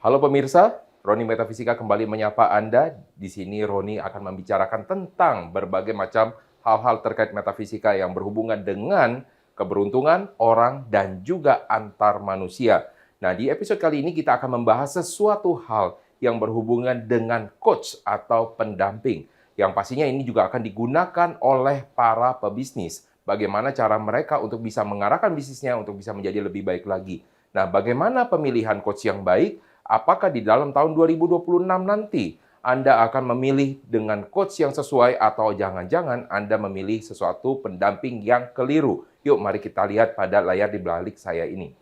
Halo pemirsa, Roni Metafisika kembali menyapa Anda. Di sini Roni akan membicarakan tentang berbagai macam hal-hal terkait metafisika yang berhubungan dengan keberuntungan, orang, dan juga antar manusia. Nah, di episode kali ini kita akan membahas sesuatu hal yang berhubungan dengan coach atau pendamping. Yang pastinya ini juga akan digunakan oleh para pebisnis. Bagaimana cara mereka untuk bisa mengarahkan bisnisnya untuk bisa menjadi lebih baik lagi. Nah, bagaimana pemilihan coach yang baik? Apakah di dalam tahun 2026 nanti Anda akan memilih dengan coach yang sesuai atau jangan-jangan Anda memilih sesuatu pendamping yang keliru? Yuk, mari kita lihat pada layar di balik saya ini.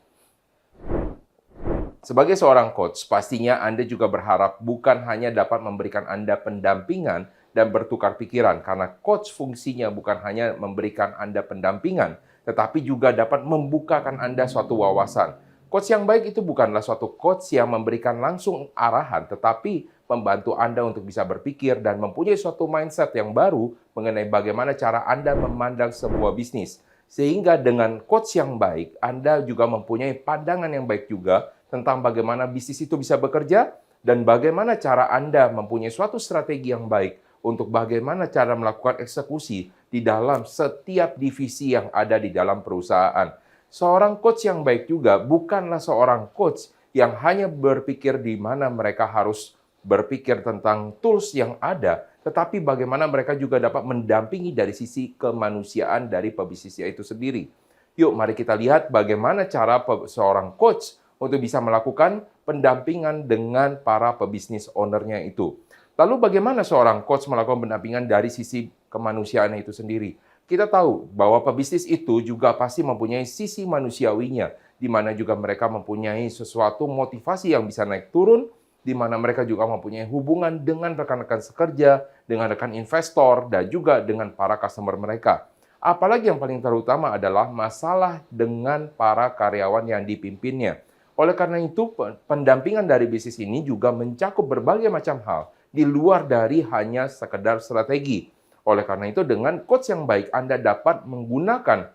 Sebagai seorang coach, pastinya Anda juga berharap bukan hanya dapat memberikan Anda pendampingan dan bertukar pikiran, karena coach fungsinya bukan hanya memberikan Anda pendampingan, tetapi juga dapat membukakan Anda suatu wawasan. Coach yang baik itu bukanlah suatu coach yang memberikan langsung arahan, tetapi membantu Anda untuk bisa berpikir dan mempunyai suatu mindset yang baru mengenai bagaimana cara Anda memandang sebuah bisnis. Sehingga dengan coach yang baik, Anda juga mempunyai pandangan yang baik juga tentang bagaimana bisnis itu bisa bekerja dan bagaimana cara Anda mempunyai suatu strategi yang baik untuk bagaimana cara melakukan eksekusi di dalam setiap divisi yang ada di dalam perusahaan. Seorang coach yang baik juga bukanlah seorang coach yang hanya berpikir di mana mereka harus berpikir tentang tools yang ada, tetapi bagaimana mereka juga dapat mendampingi dari sisi kemanusiaan dari pebisnisnya itu sendiri. Yuk, mari kita lihat bagaimana cara seorang coach untuk bisa melakukan pendampingan dengan para pebisnis owner-nya itu. Lalu bagaimana seorang coach melakukan pendampingan dari sisi kemanusiaan itu sendiri? Kita tahu bahwa pebisnis itu juga pasti mempunyai sisi manusiawinya, di mana juga mereka mempunyai sesuatu motivasi yang bisa naik turun, di mana mereka juga mempunyai hubungan dengan rekan-rekan sekerja, dengan rekan investor, dan juga dengan para customer mereka. Apalagi yang paling terutama adalah masalah dengan para karyawan yang dipimpinnya. Oleh karena itu, pendampingan dari bisnis ini juga mencakup berbagai macam hal, di luar dari hanya sekedar strategi. Oleh karena itu, dengan coach yang baik, Anda dapat menggunakan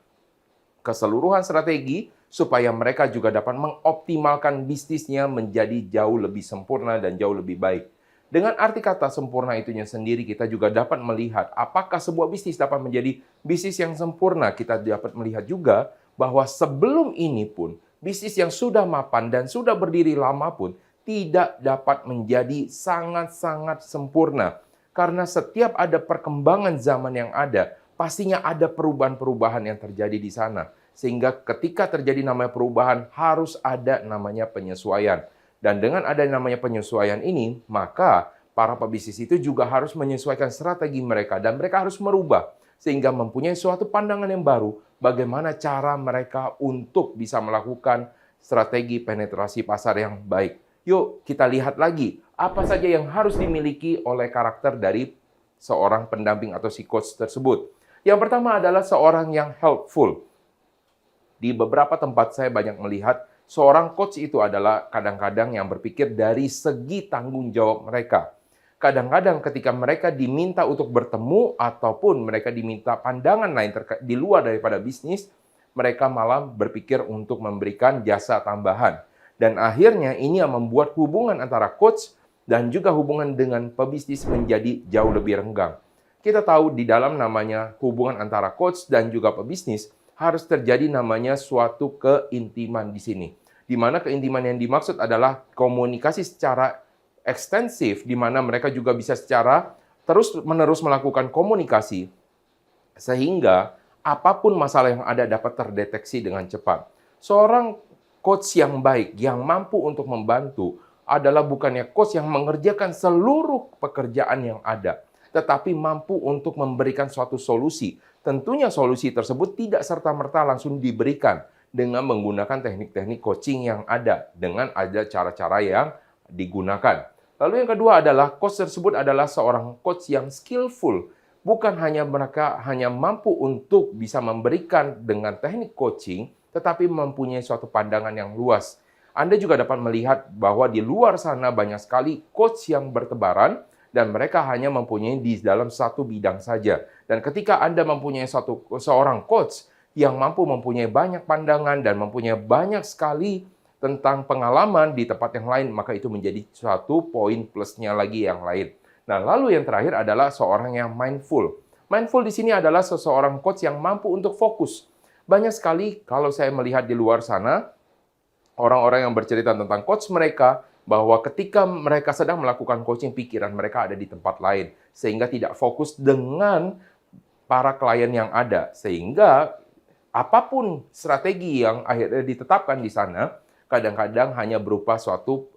keseluruhan strategi supaya mereka juga dapat mengoptimalkan bisnisnya menjadi jauh lebih sempurna dan jauh lebih baik. Dengan arti kata sempurna itunya sendiri, kita juga dapat melihat apakah sebuah bisnis dapat menjadi bisnis yang sempurna. Kita dapat melihat juga bahwa sebelum ini pun, bisnis yang sudah mapan dan sudah berdiri lama pun tidak dapat menjadi sangat-sangat sempurna. Karena setiap ada perkembangan zaman yang ada, pastinya ada perubahan-perubahan yang terjadi di sana. Sehingga ketika terjadi namanya perubahan, harus ada namanya penyesuaian. Dan dengan ada namanya penyesuaian ini, maka para pebisnis itu juga harus menyesuaikan strategi mereka. Dan mereka harus merubah, sehingga mempunyai suatu pandangan yang baru, bagaimana cara mereka untuk bisa melakukan strategi penetrasi pasar yang baik. Yuk kita lihat lagi, apa saja yang harus dimiliki oleh karakter dari seorang pendamping atau si coach tersebut. Yang pertama adalah seorang yang helpful. Di beberapa tempat saya banyak melihat seorang coach itu adalah kadang-kadang yang berpikir dari segi tanggung jawab mereka. Kadang-kadang ketika mereka diminta untuk bertemu ataupun mereka diminta pandangan lain di luar daripada bisnis, mereka malah berpikir untuk memberikan jasa tambahan. Dan akhirnya ini yang membuat hubungan antara coach dan juga hubungan dengan pebisnis menjadi jauh lebih renggang. Kita tahu di dalam namanya hubungan antara coach dan juga pebisnis harus terjadi namanya suatu keintiman di sini. Di mana keintiman yang dimaksud adalah komunikasi secara ekstensif, di mana mereka juga bisa secara terus-menerus melakukan komunikasi, sehingga apapun masalah yang ada dapat terdeteksi dengan cepat. Seorang coach yang baik, yang mampu untuk membantu, adalah bukannya coach yang mengerjakan seluruh pekerjaan yang ada, tetapi mampu untuk memberikan suatu solusi. Tentunya solusi tersebut tidak serta-merta langsung diberikan dengan menggunakan teknik-teknik coaching yang ada, dengan ada cara-cara yang digunakan. Lalu yang kedua adalah coach tersebut adalah seorang coach yang skillful. Bukan hanya mereka hanya mampu untuk bisa memberikan dengan teknik coaching, tetapi mempunyai suatu pandangan yang luas. Anda juga dapat melihat bahwa di luar sana banyak sekali coach yang bertebaran dan mereka hanya mempunyai di dalam satu bidang saja. Dan ketika Anda mempunyai seorang coach yang mampu mempunyai banyak pandangan dan mempunyai banyak sekali tentang pengalaman di tempat yang lain, maka itu menjadi suatu poin plusnya lagi yang lain. Nah, lalu yang terakhir adalah seorang yang mindful. Mindful di sini adalah seseorang coach yang mampu untuk fokus. Banyak sekali kalau saya melihat di luar sana, orang-orang yang bercerita tentang coach mereka, bahwa ketika mereka sedang melakukan coaching, pikiran mereka ada di tempat lain. Sehingga tidak fokus dengan para klien yang ada. Sehingga apapun strategi yang akhirnya ditetapkan di sana, kadang-kadang hanya berupa suatu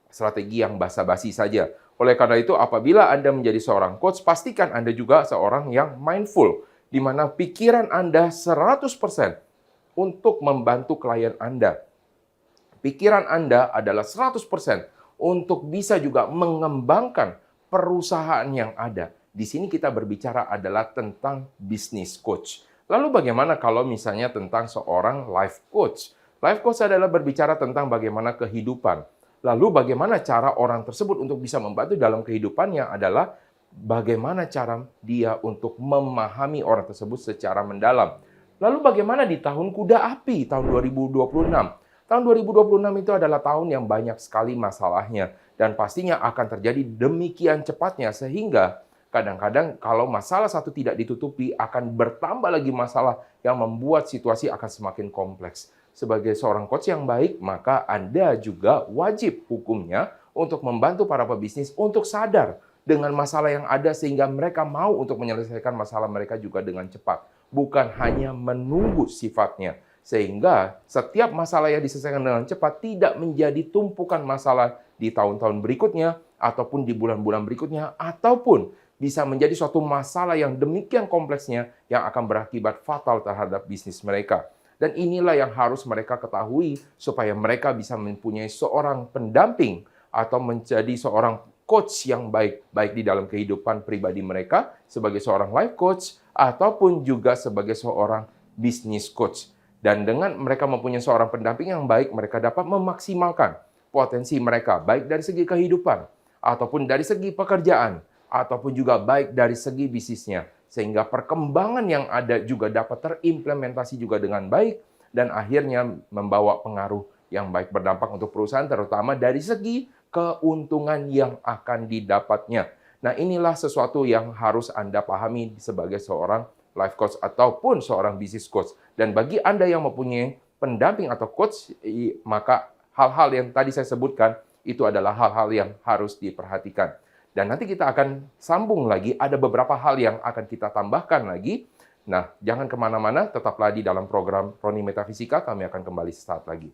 strategi yang basa-basi saja. Oleh karena itu, apabila Anda menjadi seorang coach, pastikan Anda juga seorang yang mindful, di mana pikiran Anda 100% untuk membantu klien Anda. Pikiran Anda adalah 100% untuk bisa juga mengembangkan perusahaan yang ada. Di sini kita berbicara adalah tentang business coach. Lalu bagaimana kalau misalnya tentang seorang life coach? Life coach adalah berbicara tentang bagaimana kehidupan. Lalu bagaimana cara orang tersebut untuk bisa membantu dalam kehidupannya adalah bagaimana cara dia untuk memahami orang tersebut secara mendalam. Lalu bagaimana di tahun kuda api, tahun 2026? Tahun 2026 itu adalah tahun yang banyak sekali masalahnya. Dan pastinya akan terjadi demikian cepatnya sehingga kadang-kadang kalau masalah satu tidak ditutupi akan bertambah lagi masalah yang membuat situasi akan semakin kompleks. Sebagai seorang coach yang baik, maka Anda juga wajib hukumnya untuk membantu para pebisnis untuk sadar dengan masalah yang ada sehingga mereka mau untuk menyelesaikan masalah mereka juga dengan cepat. Bukan hanya menunggu sifatnya. Sehingga setiap masalah yang diselesaikan dengan cepat tidak menjadi tumpukan masalah di tahun-tahun berikutnya, ataupun di bulan-bulan berikutnya, ataupun bisa menjadi suatu masalah yang demikian kompleksnya yang akan berakibat fatal terhadap bisnis mereka. Dan inilah yang harus mereka ketahui supaya mereka bisa mempunyai seorang pendamping atau menjadi seorang coach yang baik, baik di dalam kehidupan pribadi mereka sebagai seorang life coach ataupun juga sebagai seorang business coach. Dan dengan mereka mempunyai seorang pendamping yang baik, mereka dapat memaksimalkan potensi mereka baik dari segi kehidupan ataupun dari segi pekerjaan ataupun juga baik dari segi bisnisnya. Sehingga perkembangan yang ada juga dapat terimplementasi juga dengan baik dan akhirnya membawa pengaruh yang baik berdampak untuk perusahaan terutama dari segi keuntungan yang akan didapatnya. Nah, inilah sesuatu yang harus Anda pahami sebagai seorang life coach ataupun seorang business coach. Dan bagi Anda yang mempunyai pendamping atau coach, maka hal-hal yang tadi saya sebutkan itu adalah hal-hal yang harus diperhatikan. Dan nanti kita akan sambung lagi, ada beberapa hal yang akan kita tambahkan lagi. Nah, jangan kemana-mana, tetaplah di dalam program Roni Metafisika, kami akan kembali sesaat lagi.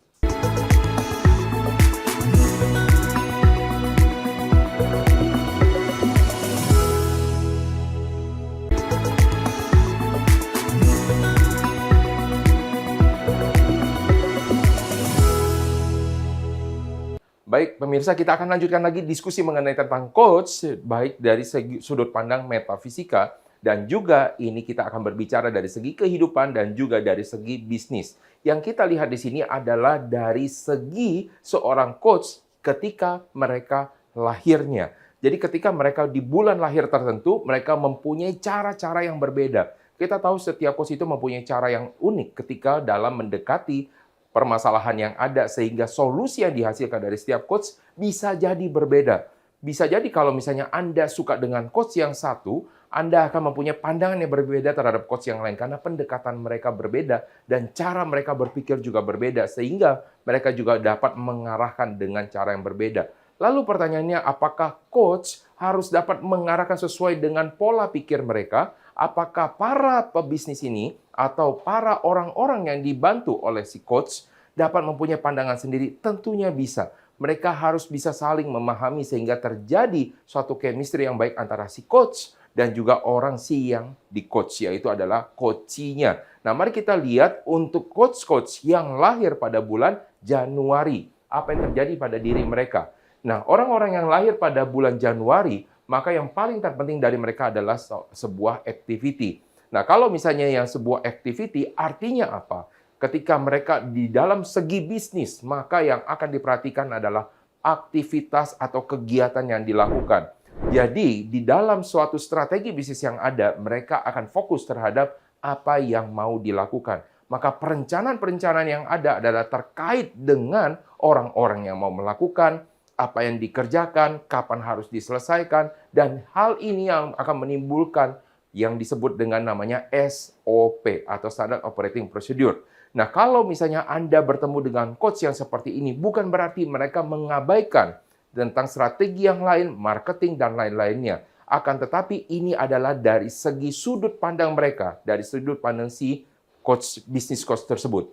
Baik, pemirsa, kita akan lanjutkan lagi diskusi mengenai tentang coach, baik dari segi sudut pandang metafisika, dan juga ini kita akan berbicara dari segi kehidupan dan juga dari segi bisnis. Yang kita lihat di sini adalah dari segi seorang coach ketika mereka lahirnya. Jadi ketika mereka di bulan lahir tertentu, mereka mempunyai cara-cara yang berbeda. Kita tahu setiap coach itu mempunyai cara yang unik ketika dalam mendekati permasalahan yang ada sehingga solusi yang dihasilkan dari setiap coach bisa jadi berbeda. Bisa jadi kalau misalnya Anda suka dengan coach yang satu, Anda akan mempunyai pandangan yang berbeda terhadap coach yang lain karena pendekatan mereka berbeda dan cara mereka berpikir juga berbeda sehingga mereka juga dapat mengarahkan dengan cara yang berbeda. Lalu pertanyaannya, apakah coach harus dapat mengarahkan sesuai dengan pola pikir mereka? Apakah para pebisnis ini atau para orang-orang yang dibantu oleh si coach dapat mempunyai pandangan sendiri? Tentunya bisa. Mereka harus bisa saling memahami sehingga terjadi suatu chemistry yang baik antara si coach dan juga orang si yang di coach, yaitu adalah coachinya. Nah, mari kita lihat untuk coach-coach yang lahir pada bulan Januari. Apa yang terjadi pada diri mereka? Nah, orang-orang yang lahir pada bulan Januari, maka yang paling terpenting dari mereka adalah sebuah activity. Nah, kalau misalnya yang sebuah activity, artinya apa? Ketika mereka di dalam segi bisnis, maka yang akan diperhatikan adalah aktivitas atau kegiatan yang dilakukan. Jadi, di dalam suatu strategi bisnis yang ada, mereka akan fokus terhadap apa yang mau dilakukan. maka perencanaan-perencanaan yang ada adalah terkait dengan orang-orang yang mau melakukan, apa yang dikerjakan, kapan harus diselesaikan, dan hal ini yang akan menimbulkan yang disebut dengan namanya SOP atau Standard Operating Procedure. Nah, kalau misalnya Anda bertemu dengan coach yang seperti ini, bukan berarti mereka mengabaikan tentang strategi yang lain, marketing, dan lain-lainnya. Akan tetapi ini adalah dari segi sudut pandang mereka, dari sudut pandang si coach, bisnis coach tersebut.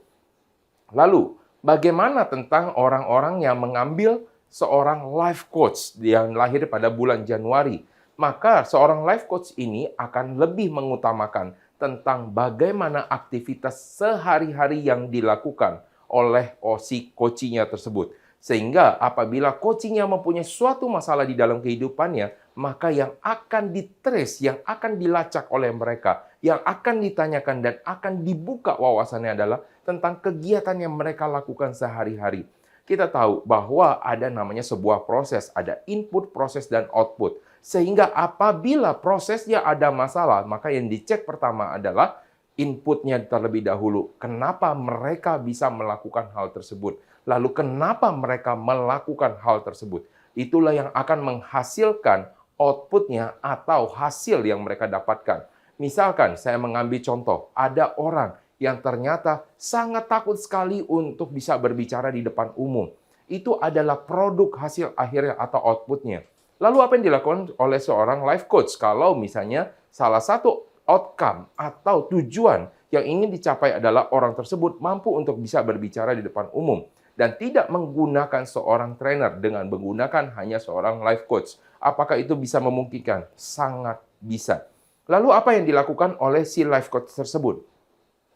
Lalu, bagaimana tentang orang-orang yang mengambil seorang life coach yang lahir pada bulan Januari? Maka seorang life coach ini akan lebih mengutamakan tentang bagaimana aktivitas sehari-hari yang dilakukan oleh si coaching-nya tersebut. Sehingga apabila coaching-nya mempunyai suatu masalah di dalam kehidupannya, maka yang akan ditrace, yang akan dilacak oleh mereka, yang akan ditanyakan dan akan dibuka wawasannya adalah tentang kegiatan yang mereka lakukan sehari-hari. Kita tahu bahwa ada namanya sebuah proses, ada input, proses, dan output. Sehingga apabila prosesnya ada masalah, maka yang dicek pertama adalah inputnya terlebih dahulu. Kenapa mereka bisa melakukan hal tersebut? Lalu kenapa mereka melakukan hal tersebut? Itulah yang akan menghasilkan outputnya atau hasil yang mereka dapatkan. Misalkan saya mengambil contoh, ada orang yang ternyata sangat takut sekali untuk bisa berbicara di depan umum. Itu adalah produk hasil akhirnya atau outputnya. Lalu apa yang dilakukan oleh seorang life coach? Kalau misalnya salah satu outcome atau tujuan yang ingin dicapai adalah orang tersebut mampu untuk bisa berbicara di depan umum dan tidak menggunakan seorang trainer dengan menggunakan hanya seorang life coach. Apakah itu bisa memungkinkan? Sangat bisa. Lalu apa yang dilakukan oleh si life coach tersebut?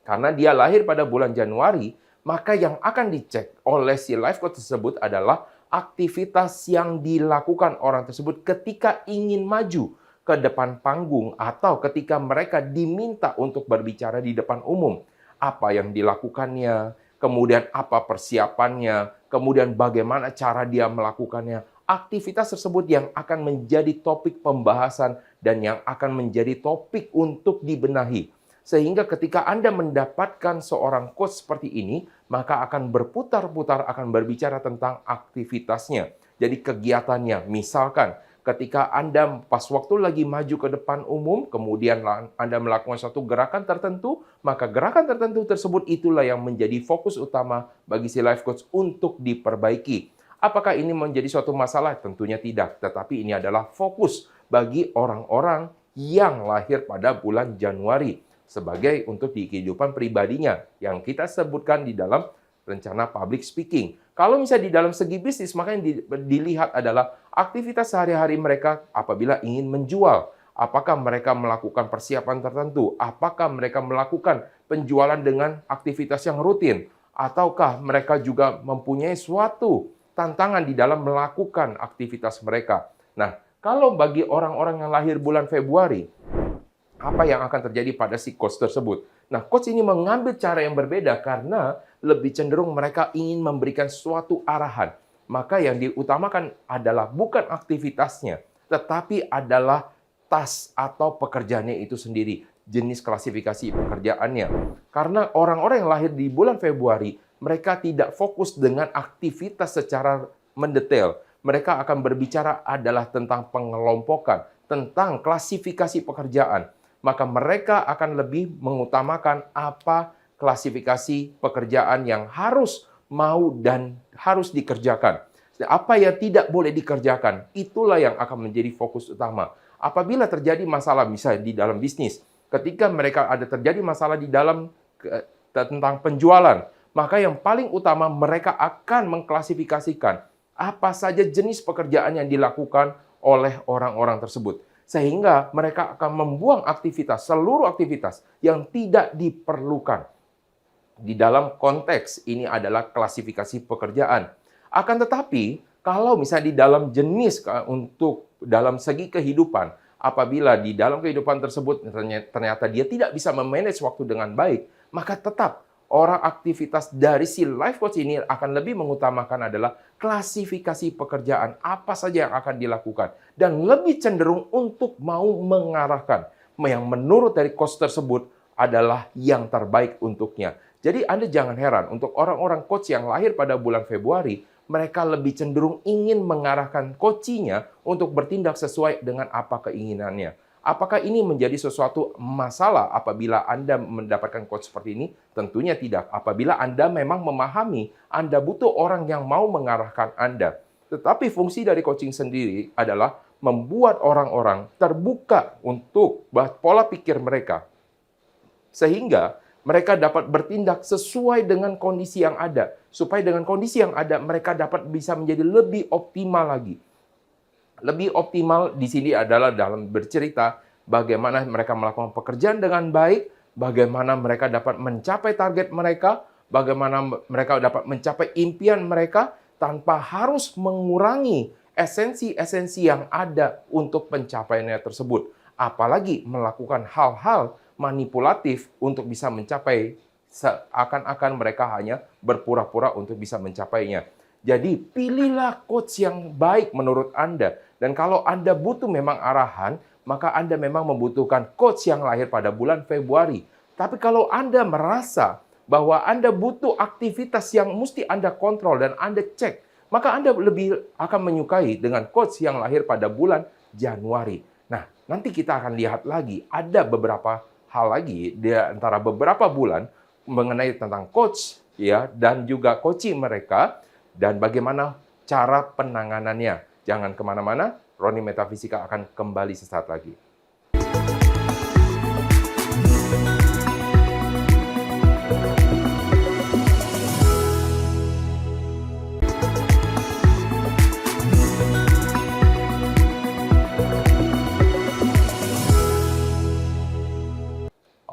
Karena dia lahir pada bulan Januari, maka yang akan dicek oleh si life coach tersebut adalah aktivitas yang dilakukan orang tersebut ketika ingin maju ke depan panggung atau ketika mereka diminta untuk berbicara di depan umum. Apa yang dilakukannya, kemudian apa persiapannya, kemudian bagaimana cara dia melakukannya. Aktivitas tersebut yang akan menjadi topik pembahasan dan yang akan menjadi topik untuk dibenahi. Sehingga ketika Anda mendapatkan seorang coach seperti ini, maka akan berputar-putar, akan berbicara tentang aktivitasnya. Jadi kegiatannya, misalkan ketika Anda pas waktu lagi maju ke depan umum, kemudian Anda melakukan suatu gerakan tertentu, maka gerakan tertentu tersebut itulah yang menjadi fokus utama bagi si life coach untuk diperbaiki. Apakah ini menjadi suatu masalah? Tentunya tidak, tetapi ini adalah fokus bagi orang-orang yang lahir pada bulan Januari. Sebagai untuk di kehidupan pribadinya yang kita sebutkan di dalam rencana public speaking. Kalau misalnya di dalam segi bisnis, maka yang dilihat adalah aktivitas sehari-hari mereka apabila ingin menjual. Apakah mereka melakukan persiapan tertentu? Apakah mereka melakukan penjualan dengan aktivitas yang rutin? Ataukah mereka juga mempunyai suatu tantangan di dalam melakukan aktivitas mereka? Nah, kalau bagi orang-orang yang lahir bulan Februari, apa yang akan terjadi pada si coach tersebut? Nah, coach ini mengambil cara yang berbeda karena lebih cenderung mereka ingin memberikan suatu arahan. Maka yang diutamakan adalah bukan aktivitasnya, tetapi adalah task atau pekerjaannya itu sendiri, jenis klasifikasi pekerjaannya. Karena orang-orang yang lahir di bulan Februari, mereka tidak fokus dengan aktivitas secara mendetail. Mereka akan berbicara adalah tentang pengelompokan, tentang klasifikasi pekerjaan. Maka mereka akan lebih mengutamakan apa klasifikasi pekerjaan yang harus mau dan harus dikerjakan. Apa yang tidak boleh dikerjakan, itulah yang akan menjadi fokus utama. Apabila terjadi masalah misalnya di dalam bisnis, ketika mereka ada terjadi masalah di dalam tentang penjualan, maka yang paling utama mereka akan mengklasifikasikan apa saja jenis pekerjaan yang dilakukan oleh orang-orang tersebut. Sehingga mereka akan membuang aktivitas, seluruh aktivitas yang tidak diperlukan. Di dalam konteks ini adalah klasifikasi pekerjaan. Akan tetapi, kalau misalnya di dalam jenis untuk dalam segi kehidupan, apabila di dalam kehidupan tersebut ternyata dia tidak bisa memanage waktu dengan baik, maka tetap orang aktivitas dari si life coach ini akan lebih mengutamakan adalah klasifikasi pekerjaan apa saja yang akan dilakukan dan lebih cenderung untuk mau mengarahkan yang menurut dari coach tersebut adalah yang terbaik untuknya. Jadi Anda jangan heran untuk orang-orang coach yang lahir pada bulan Februari, mereka lebih cenderung ingin mengarahkan coaching-nya untuk bertindak sesuai dengan apa keinginannya. Apakah ini menjadi sesuatu masalah apabila Anda mendapatkan coach seperti ini? Tentunya tidak. Apabila Anda memang memahami Anda butuh orang yang mau mengarahkan Anda. Tetapi fungsi dari coaching sendiri adalah membuat orang-orang terbuka untuk pola pikir mereka. Sehingga mereka dapat bertindak sesuai dengan kondisi yang ada. Supaya dengan kondisi yang ada, mereka dapat bisa menjadi lebih optimal lagi. Lebih optimal di sini adalah dalam bercerita bagaimana mereka melakukan pekerjaan dengan baik, bagaimana mereka dapat mencapai target mereka, bagaimana mereka dapat mencapai impian mereka tanpa harus mengurangi esensi-esensi yang ada untuk pencapaiannya tersebut. Apalagi melakukan hal-hal manipulatif untuk bisa mencapai seakan-akan mereka hanya berpura-pura untuk bisa mencapainya. Jadi pilihlah coach yang baik menurut Anda. Dan kalau Anda butuh memang arahan, maka Anda memang membutuhkan coach yang lahir pada bulan Februari. Tapi kalau Anda merasa bahwa Anda butuh aktivitas yang mesti Anda kontrol dan Anda cek, maka Anda lebih akan menyukai dengan coach yang lahir pada bulan Januari. Nah, nanti kita akan lihat lagi, ada beberapa hal lagi di antara beberapa bulan mengenai tentang coach ya dan juga coaching mereka dan bagaimana cara penanganannya. Jangan kemana-mana, Roni Metafisika akan kembali sesaat lagi.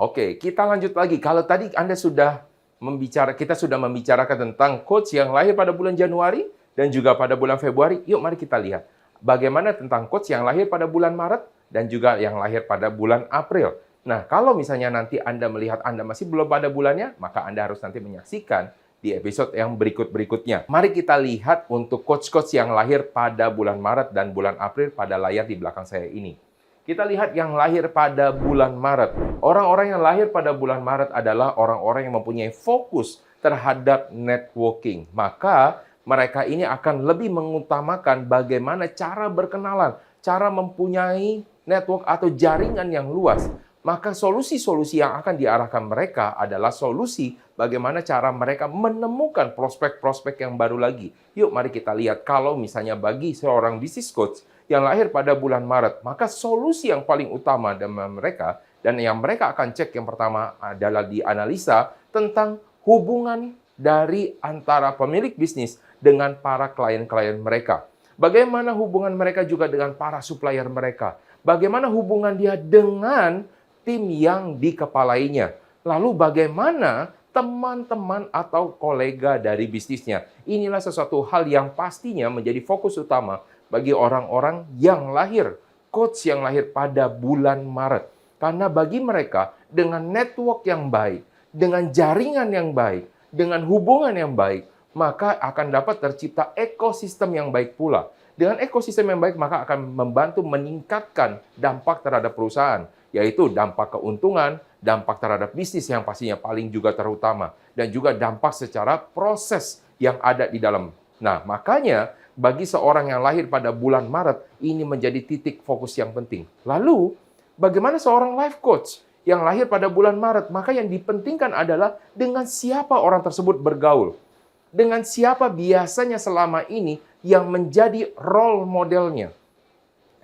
Oke, kita lanjut lagi. Kalau tadi kita sudah membicarakan tentang coach yang lahir pada bulan Januari dan juga pada bulan Februari. Yuk mari kita lihat bagaimana tentang coach yang lahir pada bulan Maret dan juga yang lahir pada bulan April. Nah, kalau misalnya nanti Anda melihat Anda masih belum pada bulannya, maka Anda harus nanti menyaksikan di episode yang berikut-berikutnya. Mari kita lihat untuk coach-coach yang lahir pada bulan Maret dan bulan April pada layar di belakang saya ini. Kita lihat yang lahir pada bulan Maret. Orang-orang yang lahir pada bulan Maret adalah orang-orang yang mempunyai fokus terhadap networking. Maka mereka ini akan lebih mengutamakan bagaimana cara berkenalan, cara mempunyai network atau jaringan yang luas. Maka solusi-solusi yang akan diarahkan mereka adalah solusi bagaimana cara mereka menemukan prospek-prospek yang baru lagi. Yuk mari kita lihat kalau misalnya bagi seorang business coach yang lahir pada bulan Maret, maka solusi yang paling utama dari mereka dan yang mereka akan cek yang pertama adalah dianalisa tentang hubungan dari antara pemilik bisnis dengan para klien-klien mereka. Bagaimana hubungan mereka juga dengan para supplier mereka. Bagaimana hubungan dia dengan tim yang dikepalainya. Lalu bagaimana teman-teman atau kolega dari bisnisnya. Inilah sesuatu hal yang pastinya menjadi fokus utama bagi orang-orang yang lahir, coach yang lahir pada bulan Maret. Karena bagi mereka, dengan network yang baik, dengan jaringan yang baik, dengan hubungan yang baik, maka akan dapat tercipta ekosistem yang baik pula. Dengan ekosistem yang baik, maka akan membantu meningkatkan dampak terhadap perusahaan, yaitu dampak keuntungan, dampak terhadap bisnis yang pastinya paling juga terutama, dan juga dampak secara proses yang ada di dalam. Nah, makanya bagi seorang yang lahir pada bulan Maret, ini menjadi titik fokus yang penting. Lalu, bagaimana seorang life coach yang lahir pada bulan Maret? Maka yang dipentingkan adalah dengan siapa orang tersebut bergaul. Dengan siapa biasanya selama ini yang menjadi role modelnya.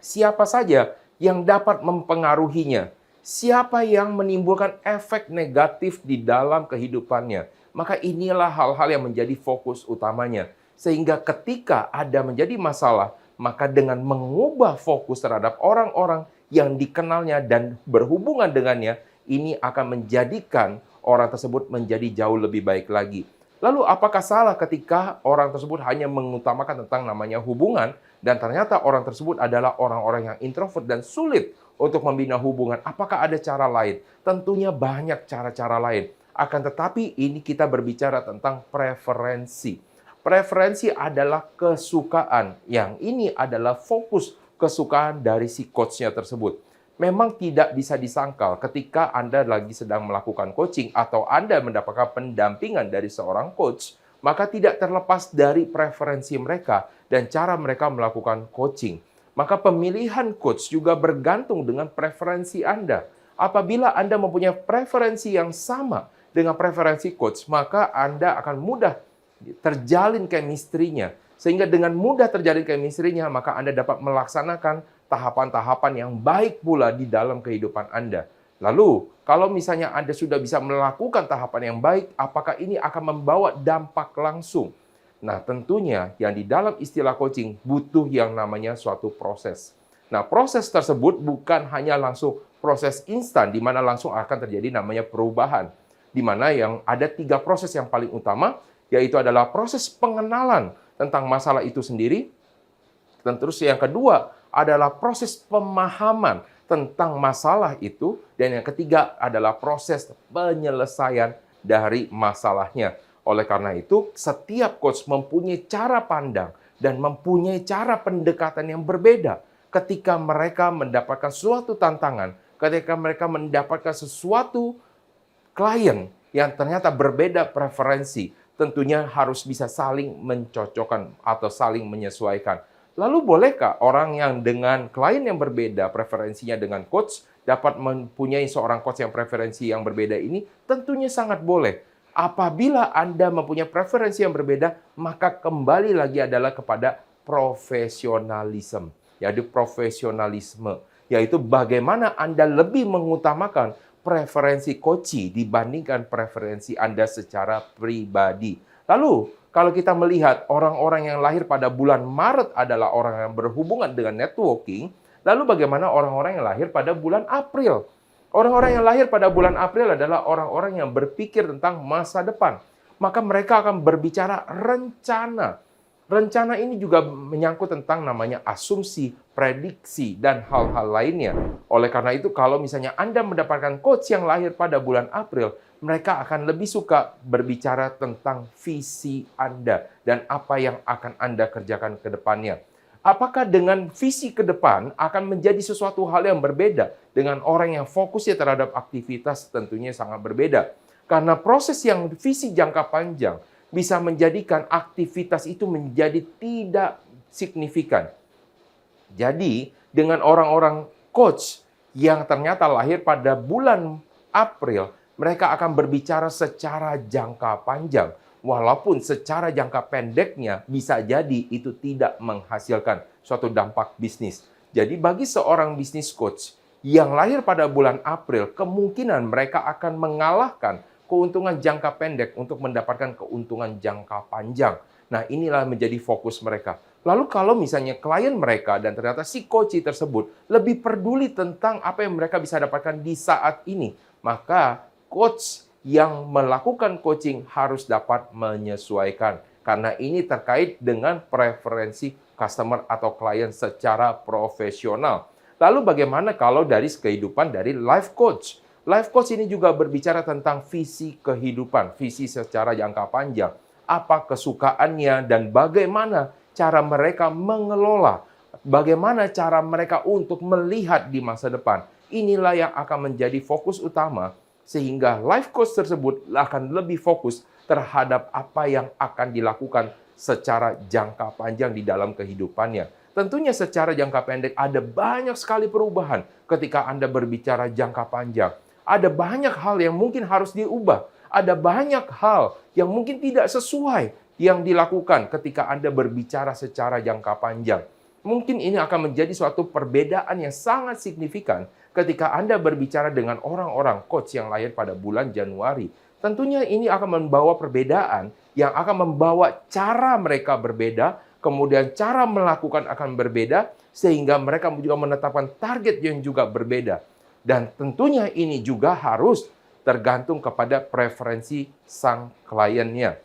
Siapa saja yang dapat mempengaruhinya. Siapa yang menimbulkan efek negatif di dalam kehidupannya. Maka inilah hal-hal yang menjadi fokus utamanya. Sehingga ketika ada menjadi masalah, maka dengan mengubah fokus terhadap orang-orang yang dikenalnya dan berhubungan dengannya, ini akan menjadikan orang tersebut menjadi jauh lebih baik lagi. Lalu apakah salah ketika orang tersebut hanya mengutamakan tentang namanya hubungan, dan ternyata orang tersebut adalah orang-orang yang introvert dan sulit untuk membina hubungan? Apakah ada cara lain? Tentunya banyak cara-cara lain. Akan tetapi ini kita berbicara tentang preferensi. Preferensi adalah kesukaan. Yang ini adalah fokus kesukaan dari si coach-nya tersebut. memang tidak bisa disangkal ketika Anda lagi sedang melakukan coaching atau Anda mendapatkan pendampingan dari seorang coach, maka tidak terlepas dari preferensi mereka dan cara mereka melakukan coaching. Maka pemilihan coach juga bergantung dengan preferensi Anda. Apabila Anda mempunyai preferensi yang sama dengan preferensi coach, maka Anda akan mudah terjalin chemistry-nya. Sehingga dengan mudah terjalin chemistry-nya, maka Anda dapat melaksanakan tahapan-tahapan yang baik pula di dalam kehidupan Anda. Lalu, kalau misalnya Anda sudah bisa melakukan tahapan yang baik, apakah ini akan membawa dampak langsung? Nah, tentunya yang di dalam istilah coaching butuh yang namanya suatu proses. Nah, proses tersebut bukan hanya langsung proses instan, di mana langsung akan terjadi namanya perubahan. Di mana yang ada 3 proses yang paling utama, yaitu adalah proses pengenalan tentang masalah itu sendiri. Dan terus yang kedua adalah proses pemahaman tentang masalah itu. Dan yang ketiga adalah proses penyelesaian dari masalahnya. Oleh karena itu, setiap coach mempunyai cara pandang dan mempunyai cara pendekatan yang berbeda ketika mereka mendapatkan suatu tantangan, ketika mereka mendapatkan sesuatu klien yang ternyata berbeda preferensi, tentunya harus bisa saling mencocokkan atau saling menyesuaikan. Lalu bolehkah orang yang dengan klien yang berbeda preferensinya dengan coach dapat mempunyai seorang coach yang preferensi yang berbeda ini? Tentunya sangat boleh. Apabila Anda mempunyai preferensi yang berbeda, maka kembali lagi adalah kepada profesionalisme, yaitu bagaimana Anda lebih mengutamakan preferensi coachee dibandingkan preferensi Anda secara pribadi. Lalu, kalau kita melihat orang-orang yang lahir pada bulan Maret adalah orang yang berhubungan dengan networking, lalu bagaimana orang-orang yang lahir pada bulan April? Orang-orang yang lahir pada bulan April adalah orang-orang yang berpikir tentang masa depan. Maka mereka akan berbicara rencana. Rencana ini juga menyangkut tentang namanya asumsi, prediksi, dan hal-hal lainnya. Oleh karena itu, kalau misalnya Anda mendapatkan coach yang lahir pada bulan April, mereka akan lebih suka berbicara tentang visi Anda dan apa yang akan Anda kerjakan ke depannya. Apakah dengan visi ke depan akan menjadi sesuatu hal yang berbeda dengan orang yang fokusnya terhadap aktivitas? Tentunya sangat berbeda. Karena proses yang visi jangka panjang bisa menjadikan aktivitas itu menjadi tidak signifikan. Jadi, dengan orang-orang coach yang ternyata lahir pada bulan April, mereka akan berbicara secara jangka panjang. Walaupun secara jangka pendeknya bisa jadi itu tidak menghasilkan suatu dampak bisnis. Jadi bagi seorang bisnis coach yang lahir pada bulan April, kemungkinan mereka akan mengalahkan keuntungan jangka pendek untuk mendapatkan keuntungan jangka panjang. Nah, inilah menjadi fokus mereka. Lalu kalau misalnya klien mereka dan ternyata si coach tersebut lebih peduli tentang apa yang mereka bisa dapatkan di saat ini, maka coach yang melakukan coaching harus dapat menyesuaikan. Karena ini terkait dengan preferensi customer atau klien secara profesional. Lalu bagaimana kalau dari kehidupan dari life coach? Life coach ini juga berbicara tentang visi kehidupan, visi secara jangka panjang. Apa kesukaannya dan bagaimana cara mereka mengelola, bagaimana cara mereka untuk melihat di masa depan. Inilah yang akan menjadi fokus utama, sehingga life coach tersebut akan lebih fokus terhadap apa yang akan dilakukan secara jangka panjang di dalam kehidupannya. Tentunya secara jangka pendek ada banyak sekali perubahan ketika Anda berbicara jangka panjang. Ada banyak hal yang mungkin harus diubah. Ada banyak hal yang mungkin tidak sesuai yang dilakukan ketika Anda berbicara secara jangka panjang. Mungkin ini akan menjadi suatu perbedaan yang sangat signifikan ketika Anda berbicara dengan orang-orang coach yang lahir pada bulan Januari. Tentunya ini akan membawa perbedaan yang akan membawa cara mereka berbeda, kemudian cara melakukan akan berbeda, sehingga mereka juga menetapkan target yang juga berbeda. Dan tentunya ini juga harus tergantung kepada preferensi sang kliennya.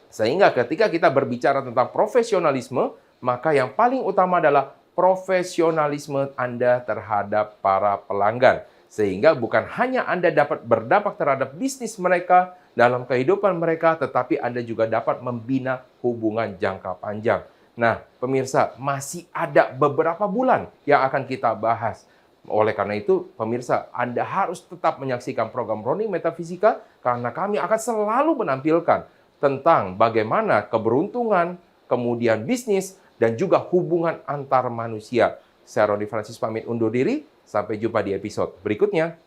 Sehingga ketika kita berbicara tentang profesionalisme, maka yang paling utama adalah profesionalisme Anda terhadap para pelanggan. Sehingga bukan hanya Anda dapat berdampak terhadap bisnis mereka, dalam kehidupan mereka, tetapi Anda juga dapat membina hubungan jangka panjang. Nah, pemirsa, masih ada beberapa bulan yang akan kita bahas. Oleh karena itu, pemirsa, Anda harus tetap menyaksikan program Roni Metafisika karena kami akan selalu menampilkan tentang bagaimana keberuntungan, kemudian bisnis, dan juga hubungan antar manusia. Saya Roni Francis pamit undur diri, sampai jumpa di episode berikutnya.